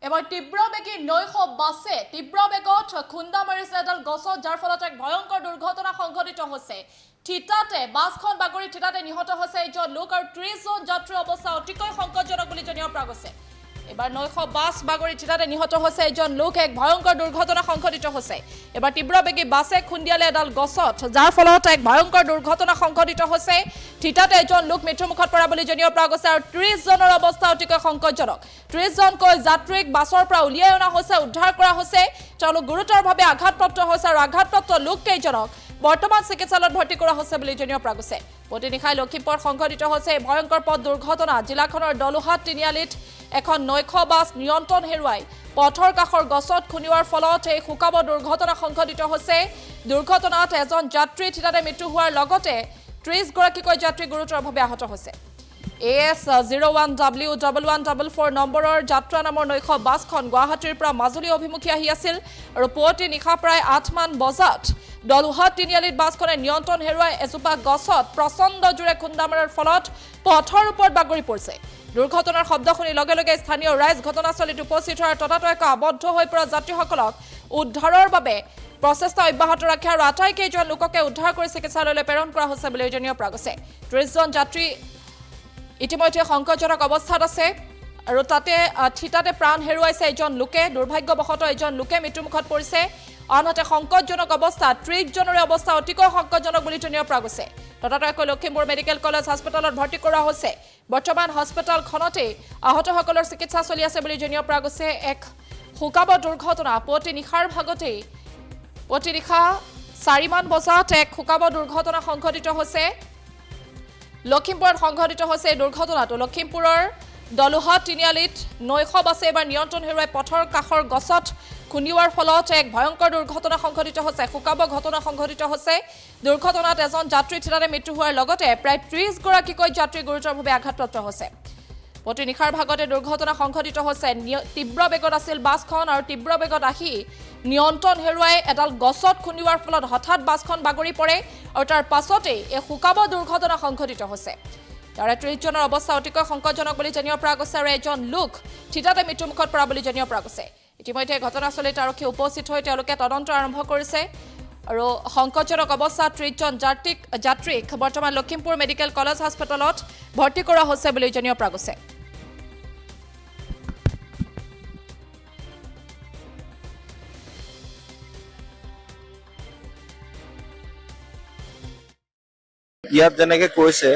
এবাৰ তীব্ৰবেগী নৈশ বাসে তীব্ৰ বেগত খুন্দা মাৰিছে এডাল গছত যাৰ ফলত এক ভয়ংকৰ দুৰ্ঘটনা সংঘটিত হৈছে। থিতাতে বাছখন বাগৰি থিতাতে নিহত হৈছে এজন লোক আৰু 30 জন যাত্ৰীৰ অৱস্থা অতিকৈ সংকটজনক বুলি জানিব পৰা গৈছে। এবাৰ নৈশ বাছ বাগৰি থিতাতে নিহত হৈছে এজন লোক, এক ভয়ংকৰ দুৰ্ঘটনা সংঘটিত হৈছে। এবাৰ তীব্ৰবেগী বাছে খুন্দিয়ালে এডাল গছত যাৰ ফলত এক ভয়ংকৰ দুৰ্ঘটনা সংঘটিত হৈছে। থিতাতে এজন লোক মৃত্যুমুখত পৰা বুলি জানিব পৰা গৈছে আৰু 30 জনৰ অৱস্থা অতিকৈ সংকটজনক। 30 জনকৈ যাত্ৰীক বাছৰ পৰা উলিয়াই অনা হৈছে, উদ্ধাৰ কৰা হৈছে। তেওঁলোক গুৰুতৰভাৱে আঘাতপ্ৰাপ্ত হৈছে আৰু আঘাতপ্ৰাপ্ত লোককেইজনক বৰ্তমান চিকিৎসালয়ত ভৰ্তি কৰা হৈছে বুলি জানিব পৰা গৈছে। প্ৰতিনিশাই লখিমপুৰত সংঘটিত হৈছে ভয়ংকৰ পথ দুৰ্ঘটনা। জিলাখনৰ দলুহাট তিনিআলিত এখন নৈশ বাছ নিয়ন্ত্ৰণ হেৰুৱাই পথৰ কাষৰ গছত খুন্দিওৱাৰ ফলত এই শোকাব দুৰ্ঘটনা সংঘটিত হৈছে। দুৰ্ঘটনাত এজন যাত্ৰী থিতাতে মৃত্যু হোৱাৰ লগতে 30 গৰাকীকৈ যাত্ৰী গুৰুতৰভাৱে আহত হৈছে। AS01W1144 নম্বৰৰ যাত্ৰা নামৰ নৈশ বাছখন গুৱাহাটীৰ পৰা মাজুলী অভিমুখী আহি আছিল আৰু পুৱতি নিশা প্ৰায় 8 মান বজাত দলুহাট তিনিআলিত বাছখনে নিয়ন্ত্ৰণ হেৰুৱাই এজোপা গছত প্ৰচণ্ড জোৰে খুন্দা মৰাৰ ফলত পথৰ ওপৰত বাগৰি পৰিছে। দুৰ্ঘটনাৰ শব্দ শুনি লগে লগে স্থানীয় ৰাইজ ঘটনাস্থলীত উপস্থিত হোৱাৰ ততাতৈয়াকৈ আবদ্ধ হৈ পৰা যাত্ৰীসকলক উদ্ধাৰৰ বাবে প্ৰচেষ্টা অব্যাহত ৰাখে আৰু আটাইকেইজন লোককে উদ্ধাৰ কৰি চিকিৎসালয়লৈ প্ৰেৰণ কৰা হৈছে বুলি জানিব পৰা গৈছে। 30 জন যাত্ৰী ইতিমধ্যে সংকটজনক অৱস্থাত আছে আৰু তাতে থিতাতে প্ৰাণ হেৰুৱাইছে এজন লোকে। দুৰ্ভাগ্যবশতঃ এজন লোকে মৃত্যুমুখত পৰিছে। আনহাতে সংকটজনক অৱস্থাত 30 জনৰে অৱস্থা অতিকৈ সংকটজনক বুলি জানিব পৰা গৈছে। ততাতৈয়াকৈ লখিমপুৰ মেডিকেল কলেজ হাস্পতালত ভৰ্তি কৰা হৈছে। বৰ্তমান হাস্পতালখনতে আহতসকলৰ চিকিৎসা চলি আছে বুলি জানিব পৰা গৈছে। এক শোকাব দুৰ্ঘটনা পুৱতি নিশাৰ ভাগতেই পুৱতি নিশা 4 মান বজাত এক শোকাব দুৰ্ঘটনা সংঘটিত হৈছে। লখিমপুৰত সংঘটিত হৈছে এই দুৰ্ঘটনাটো। লখিমপুৰৰ দলুহাট তিনিআলিত নৈশ বাছে এবাৰ নিয়ন্ত্ৰণ হেৰুৱাই পথৰ কাষৰ গছত খুন্দিওৱাৰ ফলত এক ভয়ংকৰ দুৰ্ঘটনা সংঘটিত হৈছে, শোকাব ঘটনা সংঘটিত হৈছে। দুৰ্ঘটনাত এজন যাত্ৰী থিতাতে মৃত্যু হোৱাৰ লগতে প্ৰায় 30 গৰাকীকৈ যাত্ৰী গুৰুতৰভাৱে আঘাতপ্ৰাপ্ত হৈছে। পুৱতি নিশাৰ ভাগতে দুৰ্ঘটনা সংঘটিত হৈছে। তীব্ৰ বেগত আছিল বাছখন আৰু তীব্ৰ বেগত আহি নিয়ন্ত্ৰণ হেৰুৱাই এডাল গছত খুন্দিওৱাৰ ফলত হঠাৎ বাছখন বাগৰি পৰে আৰু তাৰ পাছতেই এই শোকাব দুৰ্ঘটনা সংঘটিত হৈছে। তাৰে 30 জনৰ অৱস্থা অতিকৈ সংকটজনক বুলি জানিব পৰা গৈছে আৰু এজন লোক থিতাতে মৃত্যুমুখত পৰা বুলি জানিব পৰা গৈছে। ইতিমধ্যে ঘটনাস্থলীত আৰক্ষী উপস্থিত হৈ তেওঁলোকে তদন্ত আৰম্ভ কৰিছে আৰু সংকটজনক অৱস্থাত 30 জন যাত্ৰীক বৰ্তমান লখিমপুৰ মেডিকেল কলেজ হাস্পতালত ভৰ্তি কৰা হৈছে বুলি জানিব পৰা গৈছে। ইয়াত যেনেকে কৈছে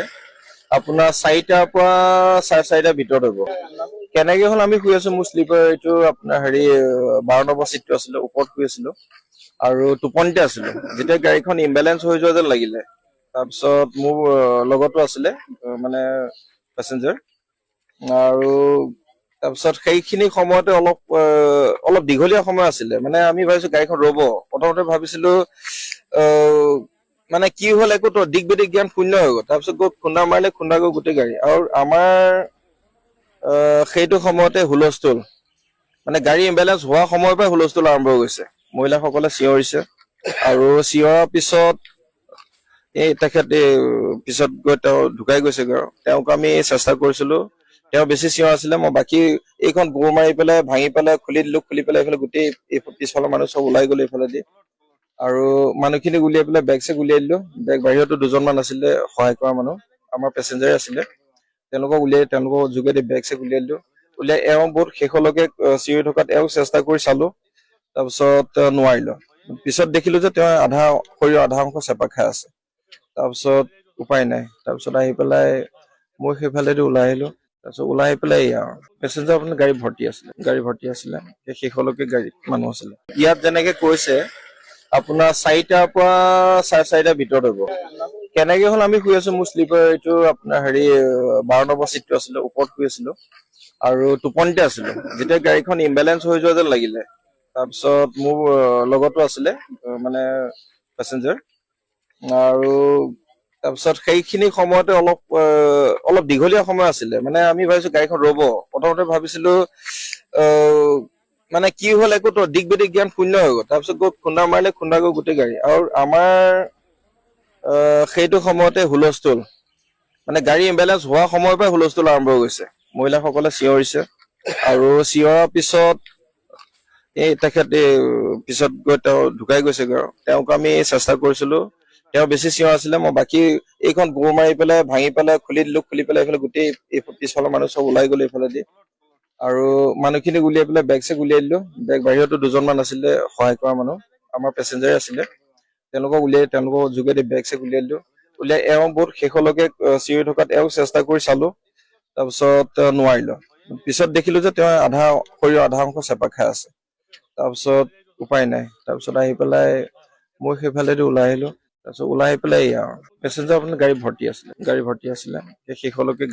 আপোনাৰ 4টাৰ পৰা 4:30টাৰ ভিতৰত হ'ব। কেনেকে হ'ল আমি শুই আছো, মোৰ শ্লিপাৰ এইটো আপোনাৰ 12 নম্বৰ চিটটো আছিলে, ওপৰত শুই আছিলো আৰু টোপনিতে আছিলো। যেতিয়া গাড়ীখন ইম্বেলেঞ্চ হৈ যোৱা যেন লাগিলে, তাৰপিছত মোৰ লগতো আছিলে মানে পেচেঞ্জাৰ, আৰু তাৰপিছত সেইখিনি সময়তে অলপ দীঘলীয়া সময় আছিলে। মানে আমি ভাবিছো গাড়ীখন ৰ'ব। প্ৰথমতে ভাবিছিলো মানে কি হ'ল, একো দিক বেদিক জ্ঞান শূন্য হৈ গ'ল। তাৰপিছত গৈ খুন্দা মাৰিলে, খুন্দা গৈ গোটেই গাড়ী। আৰু আমাৰ সেইটো সময়তে হুলস্থুল, মানে গাড়ী ইম্বেলেঞ্চ হোৱা সময়ৰ পৰাই হুলস্থুল আৰম্ভ হৈ গৈছে। মহিলাসকলে চিঞৰিছে আৰু চিঞৰাৰ পিছত তেখেত পিছত গৈ তেওঁ ঢুকাই গৈছেগৈ। আৰু তেওঁক আমি চেষ্টা কৰিছিলো, তেওঁ বেছি চিঞৰ আছিলে। মই বাকী এইখন গোৰ মাৰি পেলাই ভাঙি পেলাই খুলি দিলো, খুলি পেলাই এইফালে গোটেই পিছফালৰ মানুহ চব ওলাই গ'লো এইফালে দি, আৰু মানুহখিনিক উলিয়াই পেলাই বেগ চেগ উলিয়াই দিলো। বেগ বাহিৰতো 2জনমান আছিলে সহায় কৰা মানুহ, আমাৰ পেচেঞ্জাৰে আছিলে। তেওঁলোকক যোগেদি বেগ চেগ উলিয়াই দিলো। উলিয়াই এওঁ বহুত শেষলৈকে চিঞৰি থকাত এওঁক চেষ্টা কৰি চালো, তাৰপিছত নোৱাৰিলো। পিছত দেখিলো যে তেওঁ শৰীৰৰ আধা অংশ চেপা খাই আছে। তাৰপিছত উপায় নাই, তাৰপিছত আহি পেলাই মই সেইফালেদি ওলাই আহিলো। তাৰপিছত ওলাই আহি পেলাই আৰু পেচেঞ্জাৰ আপোনাৰ গাড়ী ভৰ্তি আছিলে, শেষলৈকে গাড়ীত মানুহ আছিলে। ইয়াত যেনেকে কৈছে আপোনাৰ 4টাৰ পৰা 4:30টাৰ ভিতৰত হ'ব। কেনেকে হ'ল আমি শুই আছো, মোৰ শ্লিপাৰ এইটো আপোনাৰ 12 নম্বৰ চিটটো আছিলে, ওপৰত শুই আছিলো আৰু টোপনিতে আছিলো। যেতিয়া গাড়ীখন ইম্বেলেঞ্চ হৈ যোৱা যেন লাগিলে, তাৰপিছত মোৰ লগতো আছিলে মানে পেচেঞ্জাৰ, আৰু তাৰপিছত সেইখিনি সময়তে অলপ দীঘলীয়া সময় আছিলে। মানে আমি ভাবিছো গাড়ীখন ৰ'ব। প্ৰথমতে ভাবিছিলো মানে কি হ'ল, একো দিক বেদিক জ্ঞান শূন্য হৈ গ'ল। তাৰপিছত গৈ খুন্দা মাৰিলে, খুন্দা গৈ গোটেই গাড়ী। আৰু আমাৰ সেইটো সময়তে হুলস্থুল, মানে গাড়ী ইম্বেলেঞ্চ হোৱা সময়ৰ পৰাই হুলস্থুল আৰম্ভ হৈ গৈছে। মহিলাসকলে চিঞৰিছে আৰু চিঞৰাৰ পিছত তেখেত পিছত গৈ তেওঁ ঢুকাই গৈছেগৈ আৰু তেওঁক আমি চেষ্টা কৰিছিলো। তেওঁ বেছি চিঞৰ আছিলে, মই বাকী এইখন গোৰ মাৰি পেলাই ভাঙি পেলাই খুলি দিলো, খুলি পেলাই এইফালে গোটেই পিছফালৰ মানুহ চব ওলাই গ'লো এইফালেদি। আৰু মানুহখিনিক উলিয়াই পেলাই বেগ চেগ উলিয়াই দিলো। বেগ বাহিৰতো দুজনমান আছিলে সহায় কৰা মানুহ, আমাৰ পেচেঞ্জাৰে আছিলে, তেওঁলোকক তেওঁলোকৰ যোগেদি বেগ চেগ উলিয়াই দিলো। উলিয়াই এওঁ বহুত শেষলৈকে চিঞৰি থকাত এওঁক চেষ্টা কৰি চালো, তাৰপিছত নোৱাৰিলো। পিছত দেখিলো যে তেওঁ শৰীৰৰ আধা অংশ চেপা খাই আছে। তাৰপিছত উপায় নাই, তাৰপিছত আহি পেলাই মই সেইফালেদি ওলাই আহিলো। তাৰপিছত ওলাই আহি পেলাই পেচেঞ্জাৰ আপোনাৰ গাড়ী ভৰ্তি আছিলে, সেই শেষলৈকে